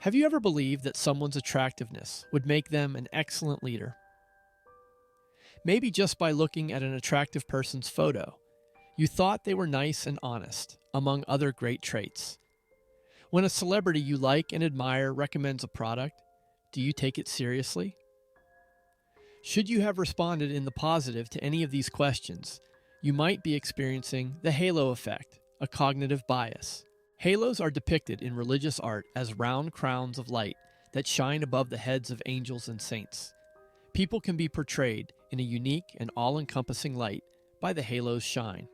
Have you ever believed that someone's attractiveness would make them an excellent leader? Maybe just by looking at an attractive person's photo, you thought they were nice and honest, among other great traits. When a celebrity you like and admire recommends a product, do you take it seriously? Should you have responded in the positive to any of these questions, you might be experiencing the halo effect, a cognitive bias. Halos are depicted in religious art as round crowns of light that shine above the heads of angels and saints. People can be portrayed in a unique and all-encompassing light by the halo's shine.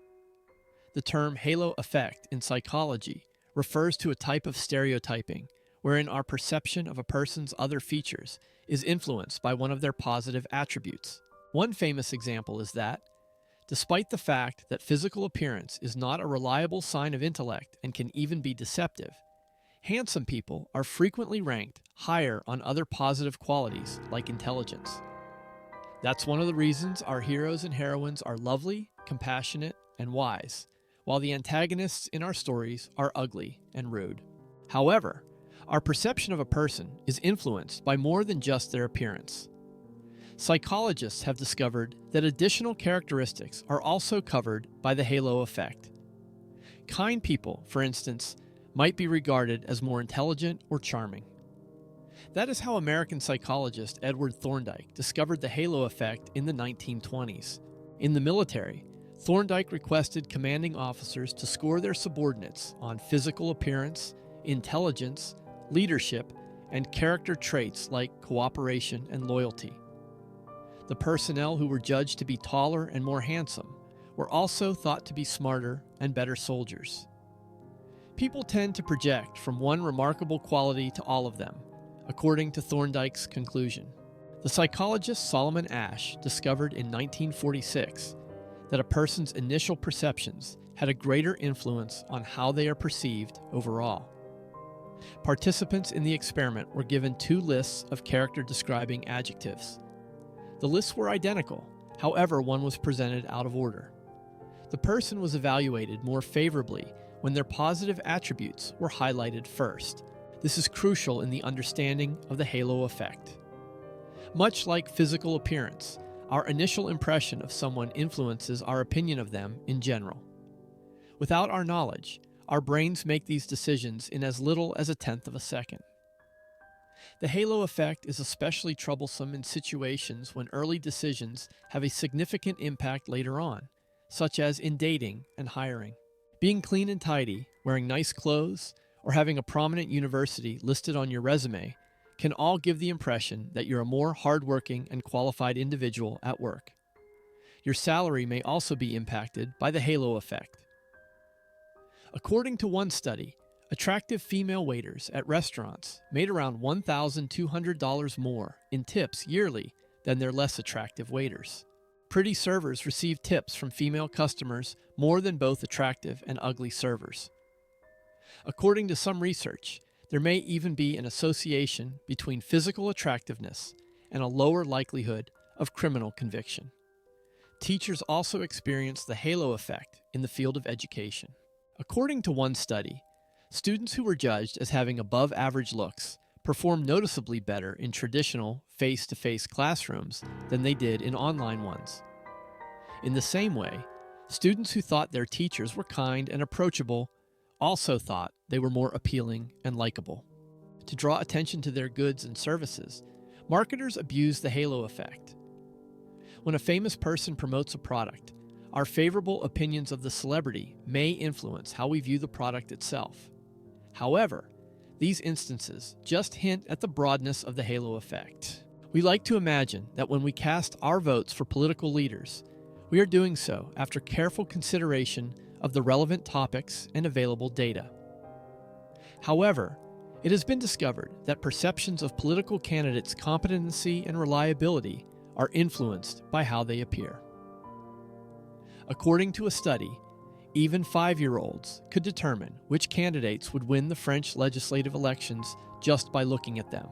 The term halo effect in psychology refers to a type of stereotyping wherein our perception of a person's other features is influenced by one of their positive attributes. One famous example is that, despite the fact that physical appearance is not a reliable sign of intellect and can even be deceptive, handsome people are frequently ranked higher on other positive qualities like intelligence. That's one of the reasons our heroes and heroines are lovely, compassionate, and wise, while the antagonists in our stories are ugly and rude. However, our perception of a person is influenced by more than just their appearance. Psychologists have discovered that additional characteristics are also covered by the halo effect. Kind people, for instance, might be regarded as more intelligent or charming. That is how American psychologist Edward Thorndike discovered the halo effect in the 1920s. In the military, Thorndike requested commanding officers to score their subordinates on physical appearance, intelligence, leadership, and character traits like cooperation and loyalty. The personnel who were judged to be taller and more handsome were also thought to be smarter and better soldiers. People tend to project from one remarkable quality to all of them, according to Thorndike's conclusion. The psychologist Solomon Asch discovered in 1946 that a person's initial perceptions had a greater influence on how they are perceived overall. Participants in the experiment were given two lists of character-describing adjectives. The lists were identical, however, one was presented out of order. The person was evaluated more favorably when their positive attributes were highlighted first. This is crucial in the understanding of the halo effect. Much like physical appearance, our initial impression of someone influences our opinion of them in general. Without our knowledge, our brains make these decisions in as little as a tenth of a second. The halo effect is especially troublesome in situations when early decisions have a significant impact later on, such as in dating and hiring. Being clean and tidy, wearing nice clothes, or having a prominent university listed on your resume can all give the impression that you're a more hardworking and qualified individual at work. Your salary may also be impacted by the halo effect. According to one study, attractive female waiters at restaurants made around $1,200 more in tips yearly than their less attractive waiters. Pretty servers receive tips from female customers more than both attractive and ugly servers. According to some research, there may even be an association between physical attractiveness and a lower likelihood of criminal conviction. Teachers also experience the halo effect in the field of education. According to one study, students who were judged as having above-average looks performed noticeably better in traditional face-to-face classrooms than they did in online ones. In the same way, students who thought their teachers were kind and approachable also thought they were more appealing and likable. To draw attention to their goods and services, marketers abuse the halo effect. When a famous person promotes a product, our favorable opinions of the celebrity may influence how we view the product itself. However, these instances just hint at the broadness of the halo effect. We like to imagine that when we cast our votes for political leaders, we are doing so after careful consideration of the relevant topics and available data. However, it has been discovered that perceptions of political candidates' competency and reliability are influenced by how they appear. According to a study, even 5-year-olds could determine which candidates would win the French legislative elections just by looking at them.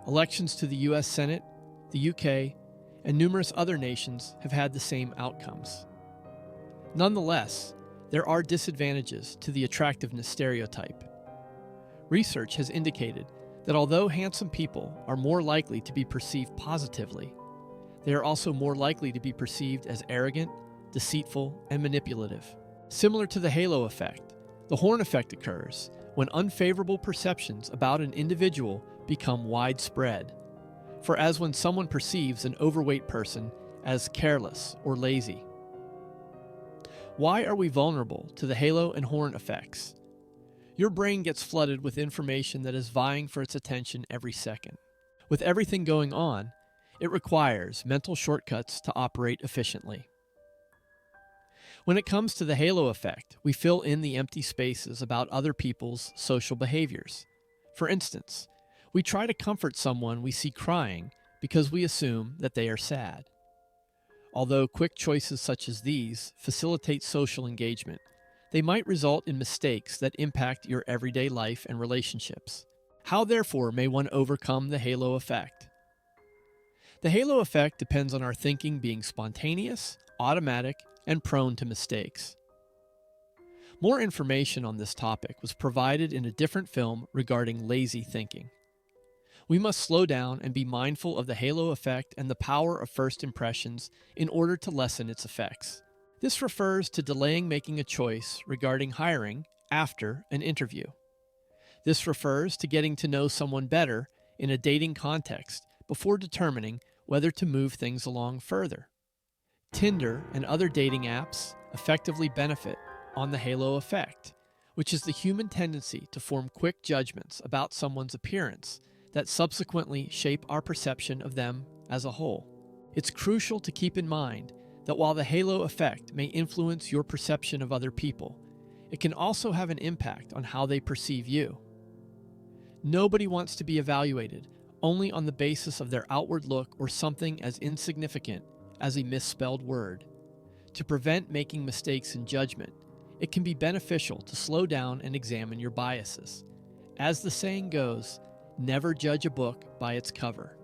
Elections to the U.S. Senate, the UK, and numerous other nations have had the same outcomes. Nonetheless, there are disadvantages to the attractiveness stereotype. Research has indicated that although handsome people are more likely to be perceived positively, they are also more likely to be perceived as arrogant, deceitful, and manipulative. Similar to the halo effect, the horn effect occurs when unfavorable perceptions about an individual become widespread. For as when someone perceives an overweight person as careless or lazy. Why are we vulnerable to the halo and horn effects? Your brain gets flooded with information that is vying for its attention every second. With everything going on, it requires mental shortcuts to operate efficiently. When it comes to the halo effect, we fill in the empty spaces about other people's social behaviors. For instance, we try to comfort someone we see crying because we assume that they are sad. Although quick choices such as these facilitate social engagement, they might result in mistakes that impact your everyday life and relationships. How, therefore, may one overcome the halo effect? The halo effect depends on our thinking being spontaneous, automatic, and prone to mistakes. More information on this topic was provided in a different film regarding lazy thinking. We must slow down and be mindful of the halo effect and the power of first impressions in order to lessen its effects. This refers to delaying making a choice regarding hiring after an interview. This refers to getting to know someone better in a dating context before determining whether to move things along further. Tinder and other dating apps effectively benefit on the halo effect, which is the human tendency to form quick judgments about someone's appearance that subsequently shape our perception of them as a whole. It's crucial to keep in mind that while the halo effect may influence your perception of other people, it can also have an impact on how they perceive you. Nobody wants to be evaluated only on the basis of their outward look or something as insignificant as a misspelled word. To prevent making mistakes in judgment, it can be beneficial to slow down and examine your biases. As the saying goes, never judge a book by its cover.